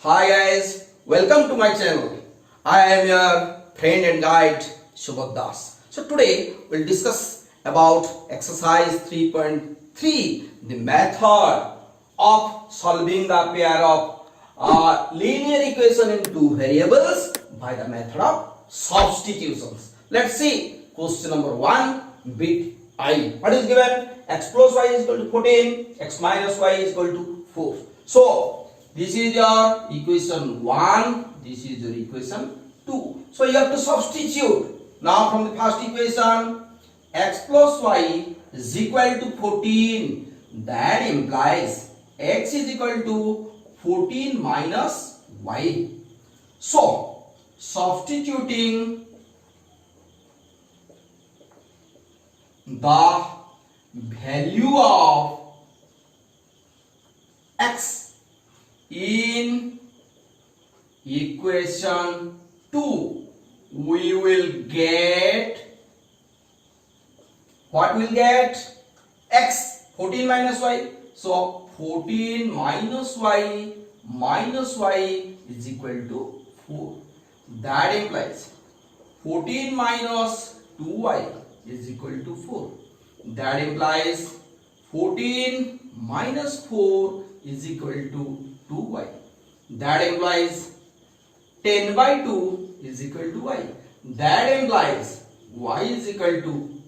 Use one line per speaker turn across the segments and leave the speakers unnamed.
Hi guys, welcome to my channel. I am your friend and guide Shubham Das. So today we'll discuss about exercise 3.3, the method of solving the pair of linear equation in two variables by the method of substitutions. Let's see question number 1, bit I. What is given? X plus y is equal to 14, x minus y is equal to 4. So this is your equation 1, this is your equation 2. So you have to substitute. Now from the first equation, x plus y is equal to 14. That implies x is equal to 14 minus y. So substituting the value of x in equation 2, we will get, what will get? X, 14 minus y. So 14 minus y is equal to 4. That implies 14 minus 2y is equal to 4. That implies 14 minus 4 is equal to 2y. That implies 10 by 2 is equal to y. That implies y is equal to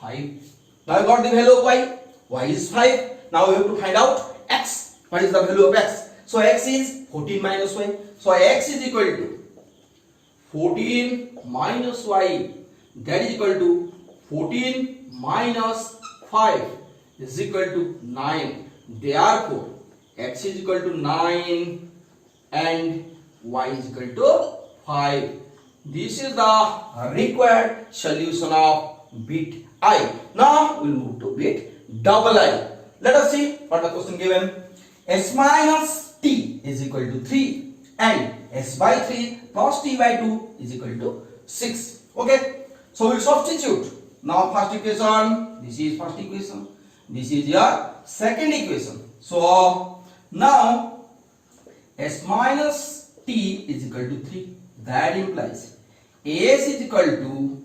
5. Now I got the value of y. Y is 5. Now we have to find out x. What is the value of x? So x is 14 minus y. So x is equal to 14 minus y. That is equal to 14 minus 5 is equal to 9. Therefore, x is equal to 9 and y is equal to 5. This is the required solution of bit I. Now we will move to bit double I. Let us see what the question given. S minus t is equal to 3 and s by 3 plus t by 2 is equal to 6. Okay. So we will substitute. Now first equation, this is first equation. This is your second equation. So now s minus t is equal to 3. That implies s is equal to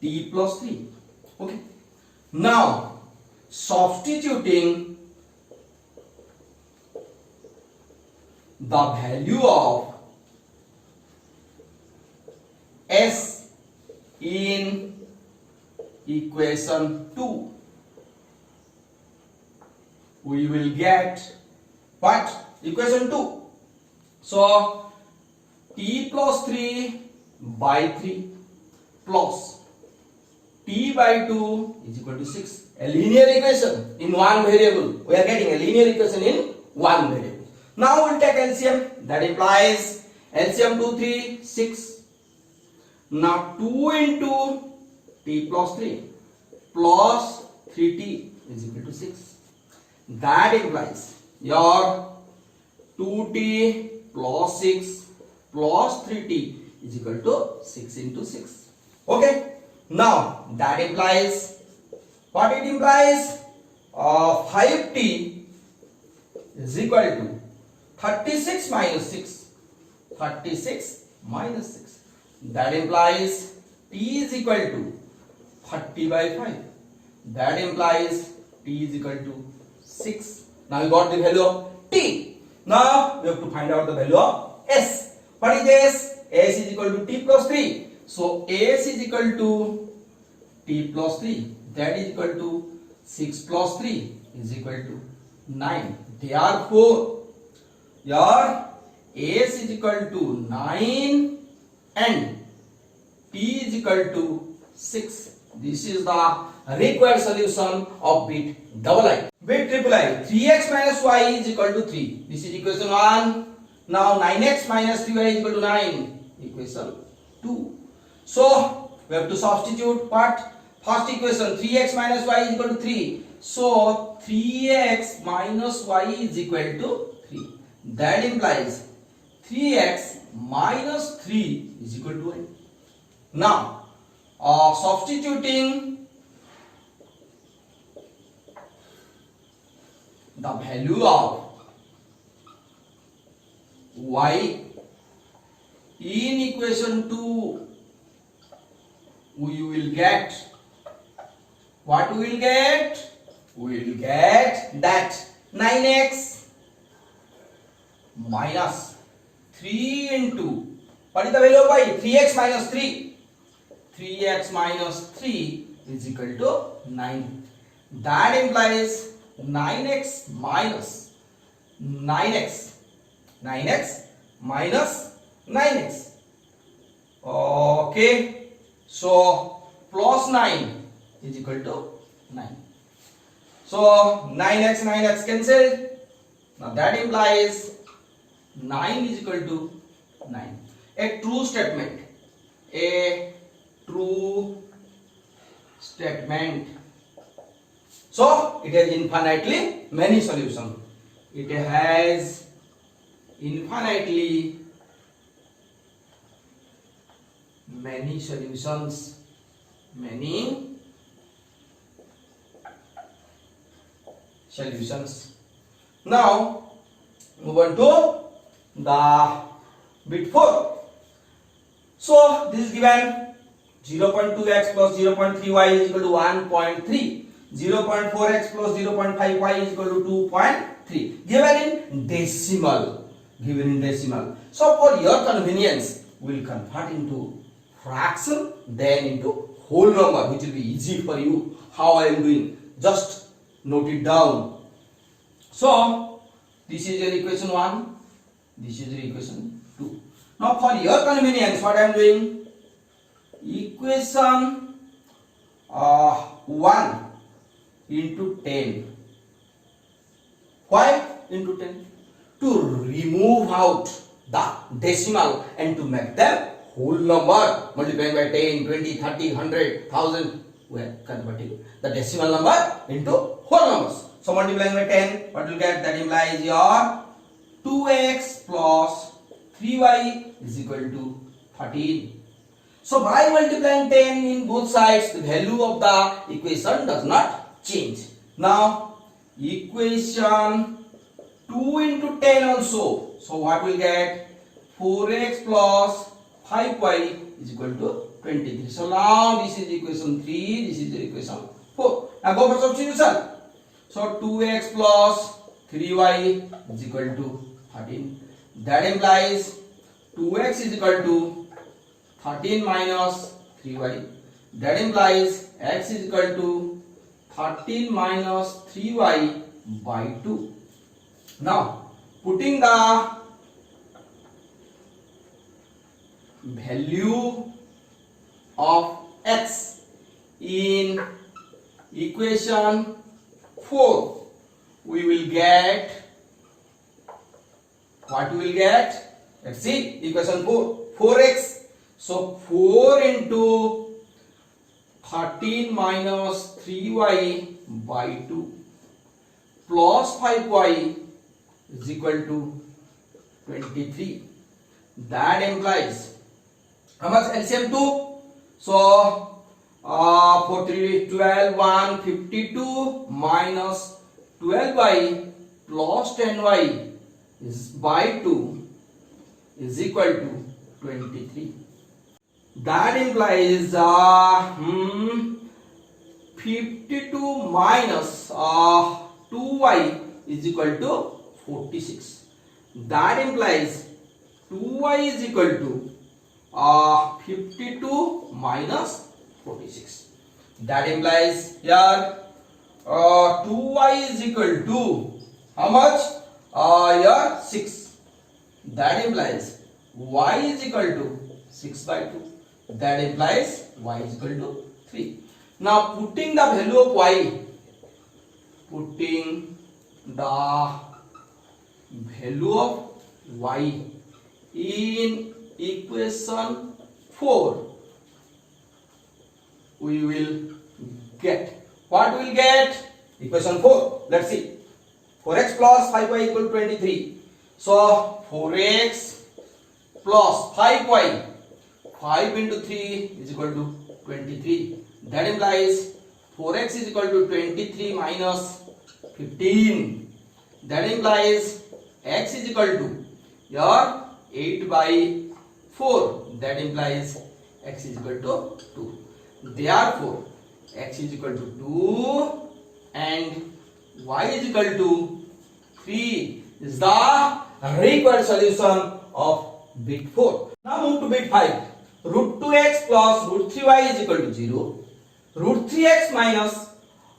t plus 3. Okay. Now substituting the value of s in equation 2, we will get what? Equation 2. So t plus 3 by 3 plus t by 2 is equal to 6. A linear equation in one variable. We are getting a linear equation in one variable. Now we will take LCM. That implies LCM 2, 3, 6. Now 2 into t plus 3 plus 3t is equal to 6. That implies your 2t plus 6 plus 3t is equal to 6 into 6. Okay. Now that implies, what it implies? 5t is equal to 36 minus 6. 36 minus 6. That implies t is equal to 30 by 5. That implies t is equal to 6. Now we got the value of t. Now we have to find out the value of s. What is s? S is equal to t plus 3. So s is equal to t plus 3. That is equal to 6 plus 3 is equal to 9. Therefore, your s is equal to 9 and t is equal to 6. This is the required solution of bit double I. Bit triple I. 3x minus y is equal to 3. This is equation 1. Now 9x minus 3y is equal to 9. Equation 2. So we have to substitute what? First equation, 3x minus y is equal to 3. So 3x minus y is equal to 3. That implies 3x minus 3 is equal to 1. Now substituting the value of y. In equation 2, we will get, what we will get? We will get that 9x minus 3 into, what is the value of y? 3x minus 3. 3x minus 3 is equal to 9. That implies 9x minus 9x. 9x minus 9x. Okay. So plus 9 is equal to 9. So 9x cancelled. Now that implies 9 is equal to 9. A true statement. A true statement. So it has infinitely many solutions. It has infinitely many solutions. Many solutions. Now move on to the bit 4. So this is given 0.2x plus 0.3y is equal to 1.3. 0.4x plus 0.5y is equal to 2.3. Given in decimal. Given in decimal. So for your convenience, we will convert into fraction, then into whole number, which will be easy for you. How I am doing? Just note it down. So this is your equation 1. This is your equation 2. Now for your convenience, what I am doing? Equation 1 into 10. Why into 10? To remove out the decimal and to make them whole number, multiplying by 10, 20, 30, 100, 1000. We are converting the decimal number into whole numbers. So multiplying by 10, what will get? That implies your 2x plus 3y is equal to 13. So by multiplying 10 in both sides, the value of the equation does not change. Now equation 2 into 10 also. So what will get? 4x plus 5y is equal to 23. So now this is equation 3, this is the equation 4. Now go for substitution. So 2x plus 3y is equal to 13. That implies 2x is equal to 13 minus 3y. That implies x is equal to 13 minus 3y by 2. Now putting the value of x in equation 4, we will get, what we will get? Let's see, equation 4, 4x. So 4 into 13 minus 3y by 2 plus 5y is equal to 23. That implies how much? LCM 2. So 4 3 12, 1 52 minus 12y plus 10y is by 2 is equal to 23. That implies 52 minus 2y is equal to 46. That implies 2y is equal to 52 minus 46. That implies here 2y is equal to how much? Here 6. That implies y is equal to 6 by 2. That implies y is equal to 3. Now putting the value of y, putting the value of y in equation 4, we will get, what we will get? Equation 4. Let's see. 4x plus 5y equal to 23. So 4x plus 5y, 5 into 3 is equal to 23. That implies 4x is equal to 23 minus 15. That implies x is equal to your 8 by 4. That implies x is equal to 2. Therefore, x is equal to 2 and y is equal to 3 is the required solution of bit 4. Now move to bit 5. Root 2x plus root 3y is equal to 0. Root 3x minus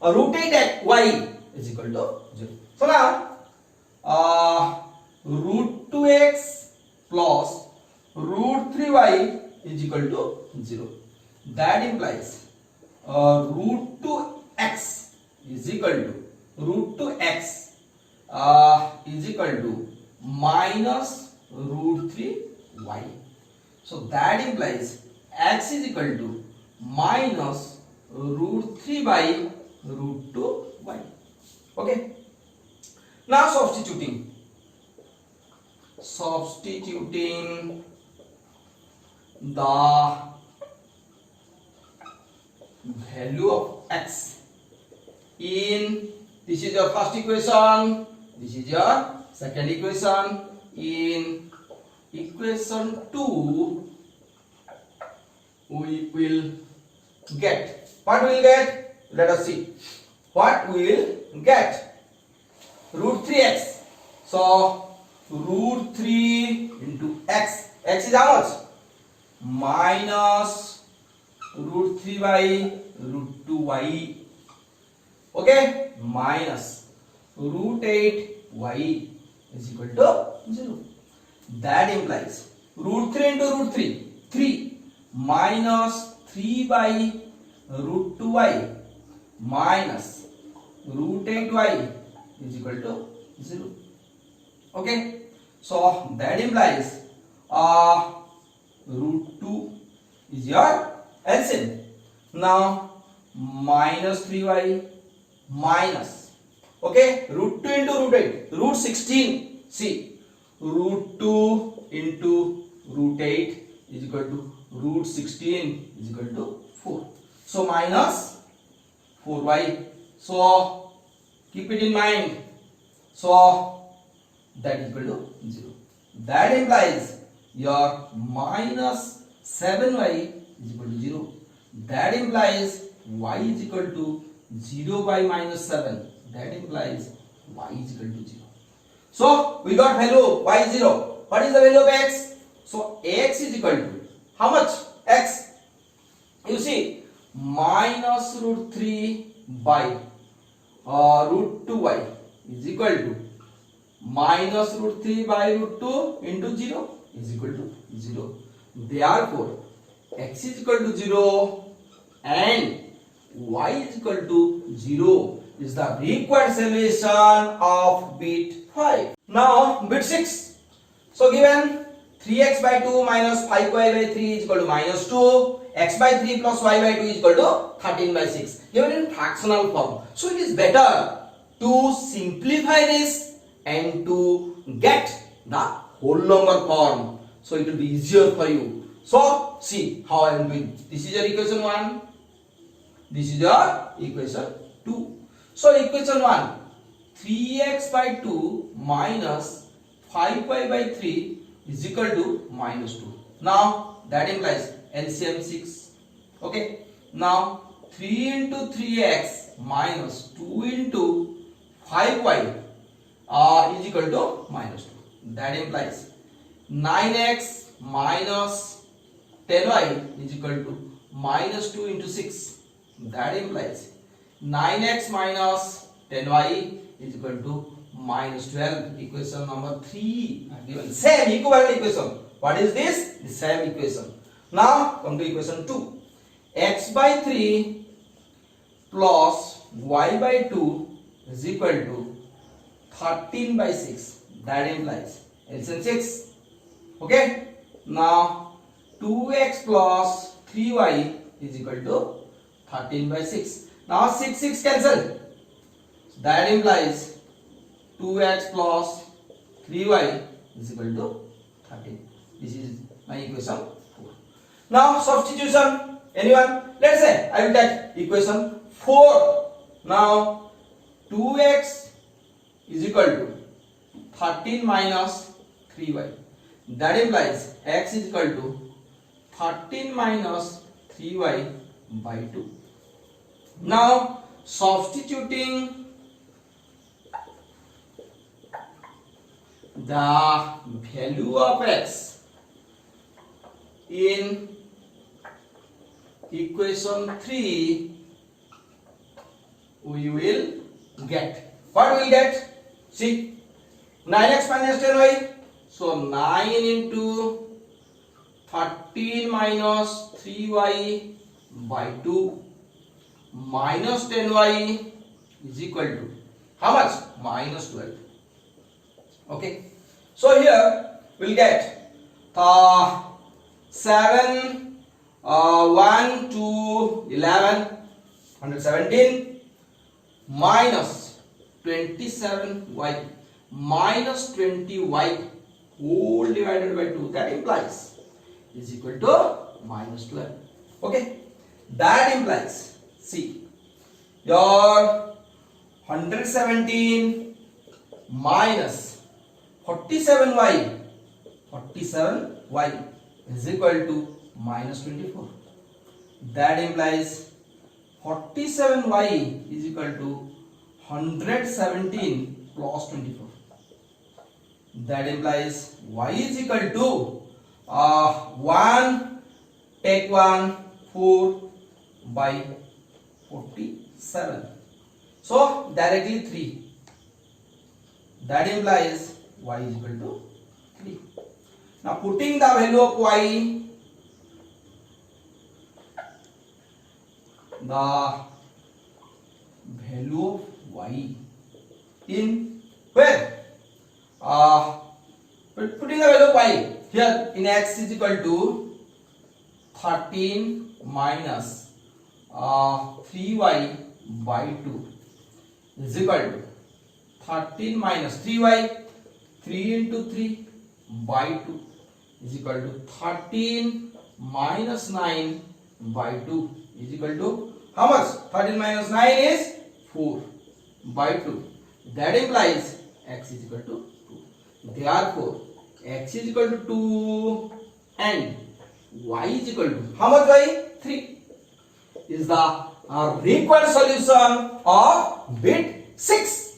root 8y is equal to 0. So now root 2x plus root 3y is equal to 0. That implies root 2x is equal to root 2x is equal to minus root 3y. So that implies x is equal to minus root 3 by root 2y. Okay. Now substituting the value of x in, this is your first equation, this is your second equation. In equation 2 we will get, what we will get, let us see what we will get. Root 3x, so root 3 into x, x is how much, minus root 3 by root 2y, okay, minus root 8y is equal to 0. That implies root 3 into root 3, 3 minus 3 by root 2y minus root 8y is equal to 0. Okay, so that implies root 2 is your LCM. Now minus 3y minus, okay, root 2 into root 8, root 16. See, root 2 into root 8 is equal to root 16 is equal to 4. So minus 4y. So keep it in mind. So that is equal to 0. That implies your minus 7y is equal to 0. That implies y is equal to 0 by minus 7. That implies y is equal to 0. So we got value y is 0. What is the value of x? So x is equal to how much? X. You see, minus root 3 by root 2y is equal to minus root 3 by root 2 into 0 is equal to 0. Therefore, x is equal to 0 and y is equal to 0 is the required solution of bit 5. Now bit 6. So given 3x by 2 minus 5y by 3 is equal to minus 2, x by 3 plus y by 2 is equal to 13 by 6. Given in fractional form. So it is better to simplify this and to get the whole number form. So it will be easier for you. So see how I am doing. This is your equation 1. This is your equation 2. So equation 1, 3x by 2 minus 5y by 3 is equal to minus 2. Now that implies LCM 6. Okay. Now 3 into 3x minus 2 into 5y is equal to minus 2. That implies 9x minus 10y is equal to minus 2 into 6. That implies 9x minus 10y is equal to minus 12. Equation number 3 given. Same equivalent equation. What is this? The same equation. Now come to equation 2. X by 3 plus y by 2 is equal to 13 by 6. That implies LCM 6. Okay. Now 2x plus 3y is equal to 13 by 6. Now 6 cancel. That implies 2x plus 3y is equal to 13. This is my equation 4. Now substitution. Anyone? Let's say I will take equation 4. Now 2x is equal to 13 minus 3y. That implies x is equal to 13 minus 3y by 2. Now substituting the value of x in equation 3, we will get, what we will get? See, 9x minus 10y. So 9 into 13 minus 3y by 2 minus 10y is equal to how much? Minus 12. Okay. So here we'll get 7 1 to 11 117 minus 27y minus 20y whole divided by 2, that implies is equal to minus 12. Okay, that implies, see, your 117 minus 47y is equal to minus 24. That implies 47y is equal to 117 plus 24. That implies y is equal to 1 take 1 4 by 47. So directly 3. That implies y is equal to 3. Now putting the value of y, in where? Putting the value of y here in x is equal to 13 minus 3y by 2 is equal to 13 minus 3y, 3 into 3 by 2 is equal to 13 minus 9 by 2 is equal to how much? 13 minus 9 is 4 by 2. That implies x is equal to 2. Therefore, x is equal to 2 and y is equal to how much y? 3 is the required solution of bit 6.